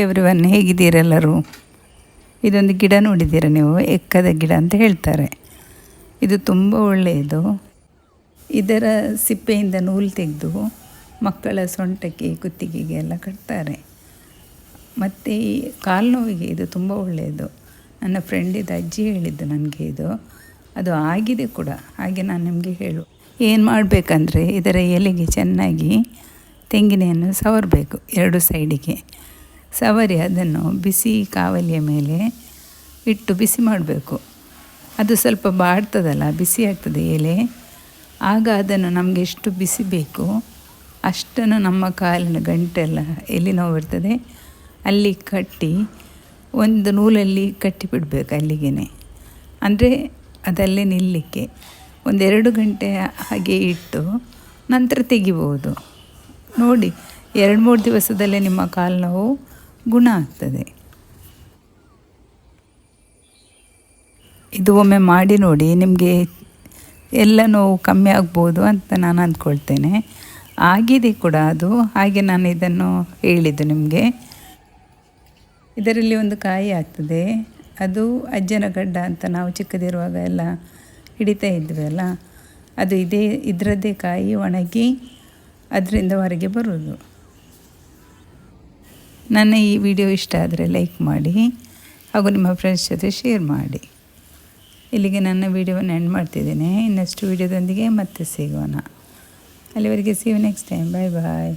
Everyone, ಹೇಗಿದ್ದೀರೆಲ್ಲರೂ? ಇದೊಂದು ಗಿಡ ನೋಡಿದ್ದೀರ ನೀವು? ಎಕ್ಕದ ಗಿಡ ಅಂತ ಹೇಳ್ತಾರೆ. ಇದು ತುಂಬ ಒಳ್ಳೆಯದು. ಇದರ ಸಿಪ್ಪೆಯಿಂದ ನೂಲು ತೆಗೆದು ಮಕ್ಕಳ ಸೊಂಟಕ್ಕೆ, ಕುತ್ತಿಗೆಗೆ ಎಲ್ಲ ಕಟ್ತಾರೆ. ಮತ್ತು ಈ ಕಾಲು ನೋವಿಗೆ ಇದು ತುಂಬ ಒಳ್ಳೆಯದು. ನನ್ನ ಫ್ರೆಂಡಿದ ಅಜ್ಜಿ ಹೇಳಿದ್ದು ನನಗೆ ಇದು. ಅದು ಆಗಿದೆ ಕೂಡ. ಹಾಗೆ ನಾನು ನಿಮಗೆ ಏನು ಮಾಡಬೇಕಂದ್ರೆ, ಇದರ ಎಲೆಗೆ ಚೆನ್ನಾಗಿ ತೆಂಗಿನೆಯನ್ನು ಸವರಬೇಕು, ಎರಡು ಸೈಡಿಗೆ ಸವರಿ ಅದನ್ನು ಬಿಸಿ ಕಾವಲಿಯ ಮೇಲೆ ಇಟ್ಟು ಬಿಸಿ ಮಾಡಬೇಕು. ಅದು ಸ್ವಲ್ಪ ಬಾಡ್ತದಲ್ಲ, ಬಿಸಿ ಆಗ್ತದೆ ಎಲೆ. ಆಗ ಅದನ್ನು ನಮಗೆ ಎಷ್ಟು ಬಿಸಿ ಬೇಕು ಅಷ್ಟನ್ನು ನಮ್ಮ ಕಾಲಿನ ಗಂಟೆಲ್ಲ ಎಲ್ಲಿ ನೋವು ಇರ್ತದೆ ಅಲ್ಲಿ ಕಟ್ಟಿ ಒಂದು ನೂಲಲ್ಲಿ ಕಟ್ಟಿ ಬಿಡಬೇಕು ಅಲ್ಲಿಗೆ. ಅಂದರೆ ಅದಲ್ಲೇ ನಿಲ್ಲಲಿಕ್ಕೆ 1-2 ಗಂಟೆ ಹಾಗೆ ಇಟ್ಟು ನಂತರ ತೆಗಿಬೋದು. ನೋಡಿ, 2-3 ದಿವಸದಲ್ಲೇ ನಿಮ್ಮ ಕಾಲು ನೋವು ಗುಣ ಆಗ್ತದೆ. ಇದು ಒಮ್ಮೆ ಮಾಡಿ ನೋಡಿ, ನಿಮಗೆ ಎಲ್ಲ ನೋವು ಕಮ್ಮಿ ಆಗ್ಬೋದು ಅಂತ ನಾನು ಅಂದ್ಕೊಳ್ತೇನೆ. ಆಗಿದೆ ಕೂಡ ಅದು. ಹಾಗೆ ನಾನು ಇದನ್ನು ಹೇಳಿದ್ದು ನಿಮಗೆ. ಇದರಲ್ಲಿ ಒಂದು ಕಾಯಿ ಆಗ್ತದೆ, ಅದು ಅಜ್ಜನ ಗಡ್ಡ ಅಂತ ನಾವು ಚಿಕ್ಕದಿರುವಾಗ ಎಲ್ಲ ಹಿಡಿತಾ ಇದ್ವಿ ಅಲ್ಲ, ಅದು ಇದರದ್ದೇ ಕಾಯಿ ಒಣಗಿ ಅದರಿಂದ ಹೊರಗೆ ಬರೋದು. ನನ್ನ ಈ ವಿಡಿಯೋ ಇಷ್ಟ ಆದರೆ ಲೈಕ್ ಮಾಡಿ, ಹಾಗೂ ನಿಮ್ಮ ಫ್ರೆಂಡ್ಸ್ ಜೊತೆ ಶೇರ್ ಮಾಡಿ. ಇಲ್ಲಿಗೆ ನನ್ನ ವಿಡಿಯೋವನ್ನು ಎಂಡ್ ಮಾಡ್ತಿದ್ದೇನೆ. ಇನ್ನಷ್ಟು ವಿಡಿಯೋದೊಂದಿಗೆ ಮತ್ತೆ ಸಿಗೋಣ. ಅಲ್ಲಿವರೆಗೆ see you next time. Bye bye.